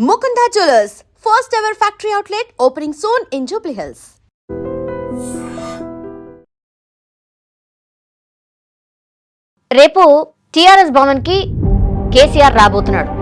Mukunda Jewelers, first ever factory outlet opening soon in Jubilee Hills. రేపు TRS Bhavan కి కేసీఆర్ రాబోతున్నాడు.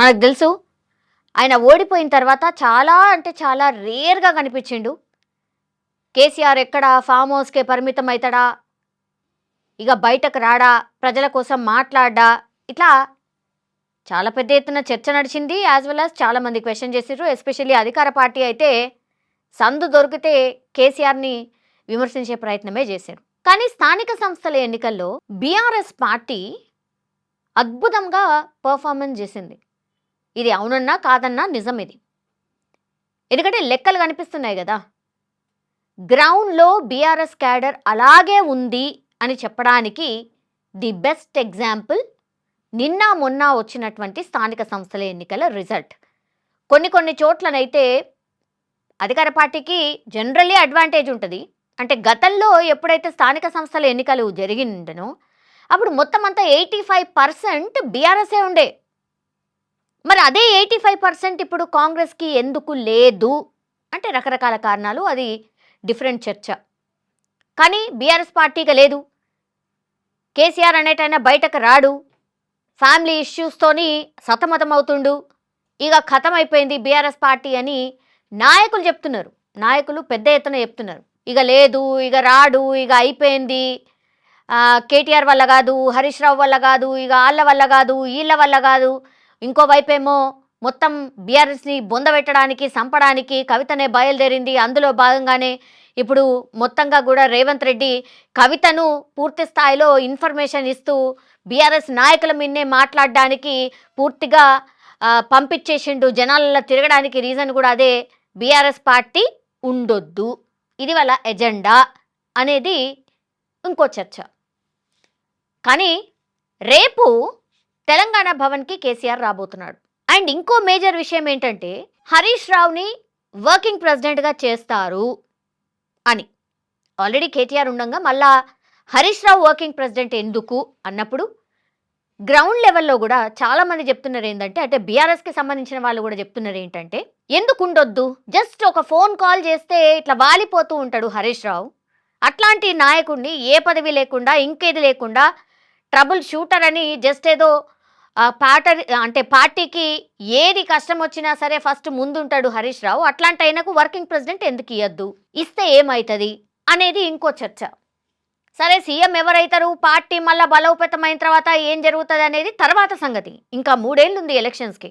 మనకు తెలుసు ఆయన ఓడిపోయిన తర్వాత చాలా రేర్గా కనిపించిండు. కేసీఆర్ ఎక్కడ ఫామ్ హౌస్కే పరిమితం అవుతాడా, ఇక బయటకు రాడా, ప్రజల కోసం మాట్లాడా, ఇట్లా చాలా పెద్ద ఎత్తున చర్చ నడిచింది. యాజ్ వెల్ యాజ్ చాలామంది క్వశ్చన్ చేసిర్రు. ఎస్పెషల్లీ అధికార పార్టీ అయితే సందు దొరికితే కేసీఆర్ని విమర్శించే ప్రయత్నమే చేశారు. కానీ స్థానిక సంస్థల ఎన్నికల్లో బీఆర్ఎస్ పార్టీ అద్భుతంగా పర్ఫార్మెన్స్ చేసింది. ఇది అవునన్నా కాదన్నా నిజం. ఇది ఎందుకంటే లెక్కలు కనిపిస్తున్నాయి కదా. గ్రౌండ్లో బీఆర్ఎస్ క్యాడర్ అలాగే ఉంది అని చెప్పడానికి ది బెస్ట్ ఎగ్జాంపుల్ నిన్న మొన్న వచ్చినటువంటి స్థానిక సంస్థల ఎన్నికల రిజల్ట్. కొన్ని చోట్లనైతే అధికార పార్టీకి జనరల్లీ అడ్వాంటేజ్ ఉంటుంది. అంటే గతంలో ఎప్పుడైతే స్థానిక సంస్థల ఎన్నికలు జరిగిండనో అప్పుడు మొత్తం అంతా 85% బీఆర్ఎస్ఏ ఉండే. మరి అదే 85% ఇప్పుడు కాంగ్రెస్కి ఎందుకు లేదు అంటే రకరకాల కారణాలు, అది డిఫరెంట్ చర్చ. కానీ బీఆర్ఎస్ పార్టీగా లేదు. కేసీఆర్ అనేటైనా బయటకు రాడు, ఫ్యామిలీ ఇష్యూస్తోని సతమతమవుతుండు, ఇక ఖతం అయిపోయింది బీఆర్ఎస్ పార్టీ అని నాయకులు చెప్తున్నారు. నాయకులు పెద్ద ఎత్తున చెప్తున్నారు. ఇక లేదు, ఇక రాడు, ఇక అయిపోయింది, కేటీఆర్ వల్ల కాదు, హరీష్ రావు వల్ల కాదు, ఇక వాళ్ళ వల్ల కాదు, వీళ్ళ వల్ల కాదు. ఇంకోవైపేమో మొత్తం బీఆర్ఎస్ని బొందబెట్టడానికి, చంపడానికి కవితనే బయలుదేరింది. అందులో భాగంగానే ఇప్పుడు మొత్తంగా కూడా రేవంత్ రెడ్డి కవితను పూర్తి స్థాయిలో ఇన్ఫర్మేషన్ ఇస్తూ బీఆర్ఎస్ నాయకుల మీదనే మాట్లాడడానికి పూర్తిగా పంపించేసిండు. జనాలలో తిరగడానికి రీజన్ కూడా అదే, బీఆర్ఎస్ పార్టీ ఉండొద్దు, ఇది వాళ్ళ ఎజెండా అనేది ఇంకో చర్చ. కానీ రేపు తెలంగాణ భవన్కి కేసీఆర్ రాబోతున్నాడు. అండ్ ఇంకో మేజర్ విషయం ఏంటంటే హరీష్ రావుని వర్కింగ్ ప్రెసిడెంట్గా చేస్తారు అని. ఆల్రెడీ కేటీఆర్ ఉండగా మళ్ళా హరీష్ రావు వర్కింగ్ ప్రెసిడెంట్ ఎందుకు అన్నప్పుడు గ్రౌండ్ లెవెల్లో కూడా చాలామంది చెప్తున్నారు ఏంటంటే, అంటే బీఆర్ఎస్కి సంబంధించిన వాళ్ళు కూడా చెప్తున్నారు ఏంటంటే, ఎందుకు ఉండొద్దు, జస్ట్ ఒక ఫోన్ కాల్ చేస్తే ఇట్లా వాలిపోతూ ఉంటాడు హరీష్ రావు. అట్లాంటి నాయకుడిని ఏ పదవి లేకుండా ఇంకేది లేకుండా ట్రబుల్ షూటర్ అని జస్ట్ ఏదో పార్టీకి ఏది కష్టం వచ్చినా సరే ఫస్ట్ ముందుంటాడు హరీష్ రావు. అట్లాంటి ఆయనకు వర్కింగ్ ప్రెసిడెంట్ ఎందుకు ఇవ్వద్దు, ఇస్తే ఏమవుతుంది అనేది ఇంకో చర్చ. సరే, సీఎం ఎవరైతారు, పార్టీ మళ్ళీ బలోపేతమైన తర్వాత ఏం జరుగుతుంది అనేది తర్వాత సంగతి. ఇంకా 3 ఏళ్ళు ఉంది ఎలక్షన్స్కి.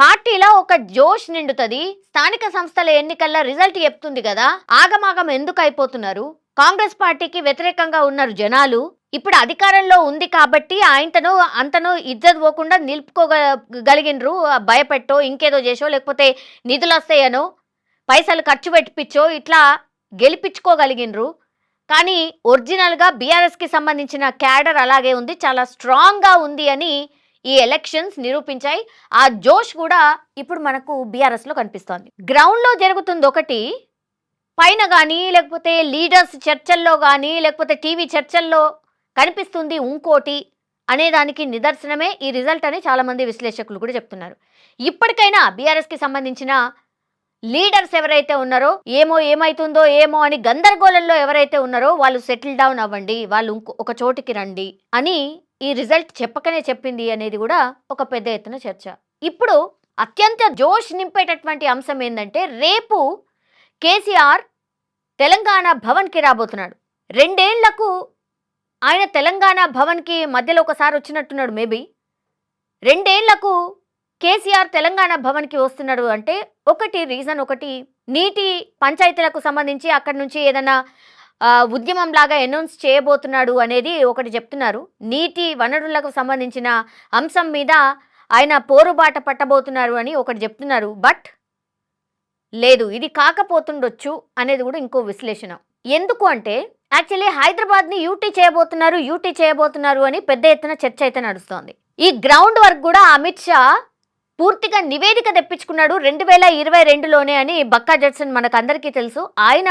పార్టీలో ఒక జోష్ నిండుతుంది. స్థానిక సంస్థల ఎన్నికల్లో రిజల్ట్ చెప్తుంది కదా, ఆగమాగం ఎందుకు అయిపోతున్నారు? కాంగ్రెస్ పార్టీకి వ్యతిరేకంగా ఉన్నారు జనాలు. ఇప్పుడు అధికారంలో ఉంది కాబట్టి ఆయనతను అంతను ఇజ్జత్ పోకుండా నిలుపుకోగలిగినరు. భయపెట్టో, ఇంకేదో చేసో, లేకపోతే నిధులు వస్తాయనో, పైసలు ఖర్చు పెట్టించో ఇట్లా గెలిపించుకోగలిగినరు. కానీ ఒరిజినల్గా బీఆర్ఎస్కి సంబంధించిన క్యాడర్ అలాగే ఉంది, చాలా స్ట్రాంగ్గా ఉంది అని ఈ ఎలక్షన్స్ నిరూపించాయి. ఆ జోష్ కూడా ఇప్పుడు మనకు బీఆర్ఎస్లో కనిపిస్తోంది. గ్రౌండ్లో జరుగుతుంది ఒకటి, పైన కానీ లేకపోతే లీడర్స్ చర్చల్లో కానీ లేకపోతే టీవీ చర్చల్లో కనిపిస్తుంది ఇంకోటి అనేదానికి నిదర్శనమే ఈ రిజల్ట్ అని చాలామంది విశ్లేషకులు కూడా చెప్తున్నారు. ఇప్పటికైనా బీఆర్ఎస్కి సంబంధించిన లీడర్స్ ఎవరైతే ఉన్నారో, ఏమవుతుందో ఏమో అని గందరగోళంలో ఎవరైతే ఉన్నారో వాళ్ళు సెటిల్ డౌన్ అవ్వండి, వాళ్ళు ఒక చోటికి రండి అని ఈ రిజల్ట్ చెప్పకనే చెప్పింది అనేది కూడా ఒక పెద్ద ఎత్తున చర్చ. ఇప్పుడు అత్యంత జోష్ నింపేటటువంటి అంశం ఏంటంటే, రేపు కేసీఆర్ తెలంగాణ భవన్కి రాబోతున్నాడు. 2 ఏళ్లకు ఆయన తెలంగాణ భవన్కి మధ్యలో ఒకసారి వచ్చినట్టున్నాడు మేబీ. 2 ఏళ్లకు కేసీఆర్ తెలంగాణ భవన్కి వస్తున్నాడు అంటే ఒకటి నీటి పంచాయతీలకు సంబంధించి అక్కడి నుంచి ఏదైనా ఉద్యమం లాగా అనౌన్స్ చేయబోతున్నాడు అనేది ఒకటి చెప్తున్నారు. నీటి వనరులకు సంబంధించిన అంశం మీద ఆయన పోరుబాట పట్టబోతున్నారు అని ఒకటి చెప్తున్నారు. బట్ లేదు, ఇది కాకపోతుండొచ్చు అనేది కూడా ఇంకో విశ్లేషణ. ఎందుకు అంటే యాక్చువల్లీ హైదరాబాద్ని యూటీ చేయబోతున్నారు అని పెద్ద ఎత్తున చర్చ అయితే నడుస్తోంది. ఈ గ్రౌండ్ వర్క్ కూడా అమిత్ షా పూర్తిగా నివేదిక తెప్పించుకున్నాడు 2022లోనే అని బక్కా జడ్సన్ మనకందరికీ తెలుసు. ఆయన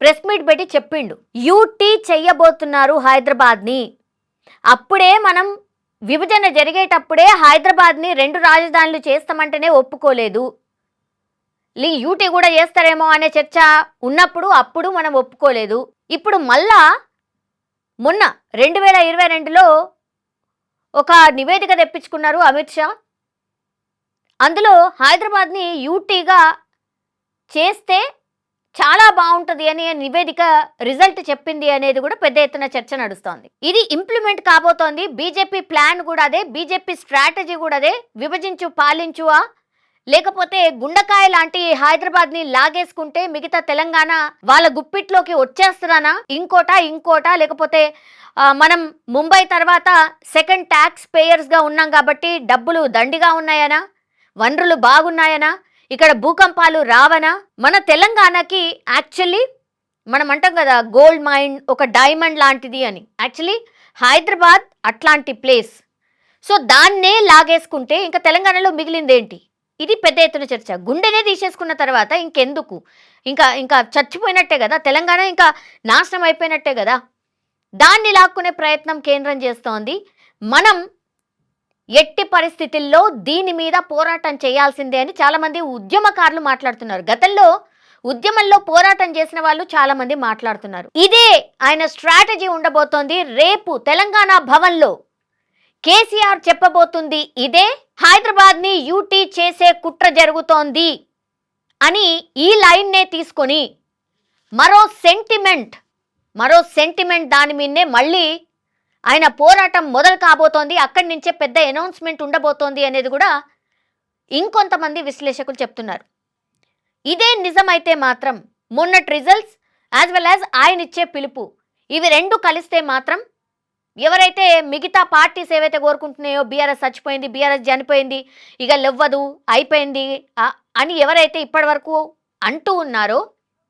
ప్రెస్ మీట్ పెట్టి చెప్పిండు, యూటీ చెయ్యబోతున్నారు హైదరాబాద్ని. అప్పుడే మనం విభజన జరిగేటప్పుడే హైదరాబాద్ని 2 రాజధానులు చేస్తామంటేనే ఒప్పుకోలేదు. యూటీ కూడా చేస్తారేమో అనే చర్చ ఉన్నప్పుడు అప్పుడు మనం ఒప్పుకోలేదు. ఇప్పుడు మళ్ళా మొన్న 2022లో ఒక నివేదిక తెప్పించుకున్నారు అమిత్ షా. అందులో హైదరాబాద్ని యూటీగా చేస్తే చాలా బాగుంటుంది అని నివేదిక రిజల్ట్ చెప్పింది అనేది కూడా పెద్ద ఎత్తున చర్చ నడుస్తోంది. ఇది ఇంప్లిమెంట్ కాబోతోంది. బీజేపీ ప్లాన్ కూడా అదే, బీజేపీ స్ట్రాటజీ కూడా అదే. విభజించు పాలించువా, లేకపోతే గుండకాయ లాంటి హైదరాబాద్ని లాగేసుకుంటే మిగతా తెలంగాణ వాళ్ళ గుప్పిట్లోకి వచ్చేస్తున్నానా, ఇంకోటా లేకపోతే మనం ముంబై తర్వాత సెకండ్ ట్యాక్స్ పేయర్స్గా ఉన్నాం కాబట్టి డబ్బులు దండిగా ఉన్నాయనా, వనరులు బాగున్నాయనా, ఇక్కడ భూకంపాలు రావనా. మన తెలంగాణకి యాక్చువల్లీ మనం అంటాం కదా గోల్డ్ మైన్, ఒక డైమండ్ లాంటిది అని. యాక్చువల్లీ హైదరాబాద్ అట్లాంటి ప్లేస్. సో దాన్నే లాగేసుకుంటే ఇంకా తెలంగాణలో మిగిలిందేంటి? ఇది పెద్ద ఎత్తున చర్చ. గుండెనే తీసేసుకున్న తర్వాత ఇంకెందుకు? ఇంకా చచ్చిపోయినట్టే కదా తెలంగాణ, ఇంకా నాశనం అయిపోయినట్టే కదా. దాన్ని లాక్కునే ప్రయత్నం కేంద్రం చేస్తోంది. మనం ఎట్టి పరిస్థితుల్లో దీని మీద పోరాటం చేయాల్సిందే అని చాలామంది ఉద్యమకారులు మాట్లాడుతున్నారు. గతంలో ఉద్యమంలో పోరాటం చేసిన వాళ్ళు చాలామంది మాట్లాడుతున్నారు. ఇదే ఆయన స్ట్రాటజీ ఉండబోతోంది. రేపు తెలంగాణ భవన్లో కేసీఆర్ చెప్పబోతుంది ఇదే. హైదరాబాద్ని యూటీ చేసే కుట్ర జరుగుతోంది అని ఈ లైన్నే తీసుకొని మరో సెంటిమెంట్ దాని మీదనే మళ్ళీ ఆయన పోరాటం మొదలు కాబోతోంది. అక్కడి నుంచే పెద్ద అనౌన్స్మెంట్ ఉండబోతోంది అనేది కూడా ఇంకొంతమంది విశ్లేషకులు చెప్తున్నారు. ఇదే నిజమైతే మాత్రం మొన్నటి రిజల్ట్స్ యాజ్ వెల్ యాజ్ ఆయన ఇచ్చే పిలుపు, ఇవి 2 కలిస్తే మాత్రం ఎవరైతే మిగతా పార్టీస్ ఏవైతే కోరుకుంటున్నాయో బీఆర్ఎస్ చచ్చిపోయింది, బీఆర్ఎస్ చనిపోయింది, ఇక లెవ్వదు, అయిపోయింది అని ఎవరైతే ఇప్పటి వరకు అంటూ ఉన్నారో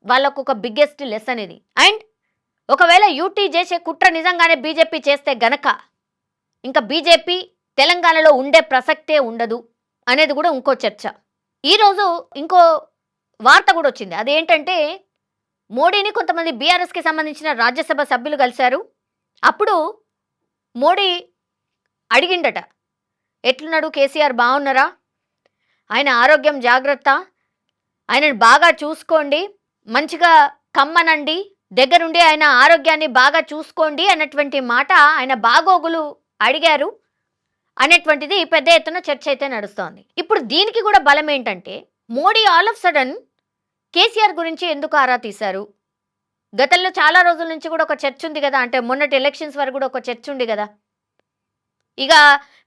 వాళ్ళకు ఒక బిగ్గెస్ట్ లెసన్ ఇది. అండ్ ఒకవేళ యూటీ చేసే కుట్ర నిజంగానే బీజేపీ చేస్తే గనక ఇంకా బీజేపీ తెలంగాణలో ఉండే ప్రసక్తే ఉండదు అనేది కూడా ఇంకో చర్చ. ఈరోజు ఇంకో వార్త కూడా వచ్చింది. అదేంటంటే మోడీని కొంతమంది బీఆర్ఎస్కి సంబంధించిన రాజ్యసభ సభ్యులు కలిశారు. అప్పుడు మోడీ అడిగిండట, ఎట్లున్నాడు కేసీఆర్, బాగున్నారా, ఆయన ఆరోగ్యం జాగ్రత్త, ఆయనను బాగా చూసుకోండి, మంచిగా కమ్మనండి, దగ్గరుండి ఆయన ఆరోగ్యాన్ని బాగా చూసుకోండి అన్నటువంటి మాట, ఆయన బాగోగులు అడిగారు అనేటువంటిది పెద్ద ఎత్తున చర్చ అయితే నడుస్తోంది. ఇప్పుడు దీనికి కూడా బలం ఏంటంటే Modi all of sudden KCR గురించి ఎందుకు ఆరా తీశారు? గతంలో చాలా రోజుల నుంచి కూడా ఒక చర్చ ఉంది కదా, అంటే మొన్నటి ఎలక్షన్స్ వరకు కూడా ఒక చర్చ ఉంది కదా, ఇక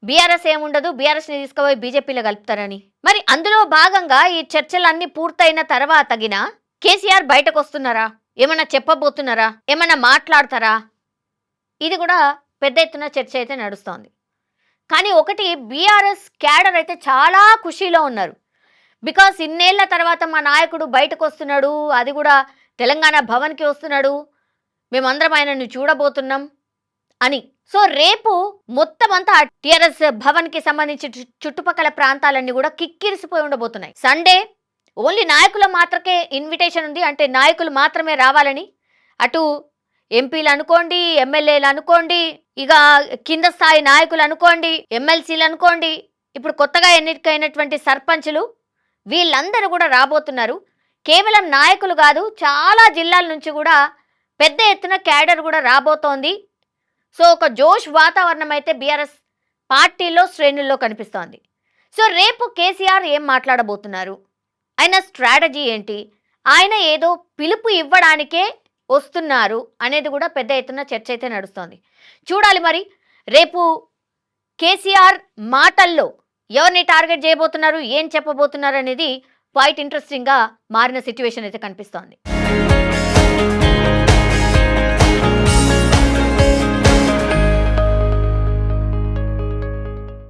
బీఆర్ఎస్ ఏముండదు, బీఆర్ఎస్ని తీసుకుపోయి బీజేపీలో కలుపుతారని. మరి అందులో భాగంగా ఈ చర్చలన్నీ పూర్తయిన తర్వాత తగిన కేసీఆర్ బయటకు వస్తున్నారా, ఏమన్నా చెప్పబోతున్నారా, ఏమన్నా మాట్లాడతారా? ఇది కూడా పెద్ద ఎత్తున చర్చ అయితే నడుస్తోంది. కానీ ఒకటి, బీఆర్ఎస్ క్యాడర్ అయితే చాలా ఖుషీలో ఉన్నారు. బికాస్ ఇన్నేళ్ల తర్వాత మా నాయకుడు బయటకు వస్తున్నాడు, అది కూడా తెలంగాణ భవన్కి వస్తున్నాడు, మేమందరం ఆయనను చూడబోతున్నాం అని. సో రేపు మొత్తం అంతా టీఆర్ఎస్ భవన్కి సంబంధించి చుట్టుపక్కల ప్రాంతాలన్నీ కూడా కిక్కిరిసిపోయి ఉండబోతున్నాయి. సండే ఓన్లీ నాయకుల మాత్రమే ఇన్విటేషన్ ఉంది, అంటే నాయకులు మాత్రమే రావాలని. అటు ఎంపీలు అనుకోండి, ఎమ్మెల్యేలు అనుకోండి, ఇక కింద స్థాయి నాయకులు అనుకోండి, ఎమ్మెల్సీలు అనుకోండి, ఇప్పుడు కొత్తగా ఎన్నికైనటువంటి సర్పంచులు, వీళ్ళందరూ కూడా రాబోతున్నారు. కేవలం నాయకులు కాదు, చాలా జిల్లాల నుంచి కూడా పెద్ద ఎత్తున క్యాడర్ కూడా రాబోతోంది. సో ఒక జోష్ వాతావరణం అయితే బీఆర్ఎస్ పార్టీలో శ్రేణుల్లో కనిపిస్తోంది. సో రేపు కేసీఆర్ ఏం మాట్లాడబోతున్నారు, ఆయన స్ట్రాటజీ ఏంటి, ఆయన ఏదో పిలుపు ఇవ్వడానికే వస్తున్నారు అనేది కూడా పెద్ద ఎత్తున చర్చ అయితే నడుస్తోంది. చూడాలి మరి రేపు కేసీఆర్ మాటల్లో ఎవరిని టార్గెట్ చేయబోతున్నారు, ఏం చెప్పబోతున్నారు అనేది క్వైట్ ఇంట్రెస్టింగ్గా మారిన సిచ్యువేషన్ అయితే కనిపిస్తోంది.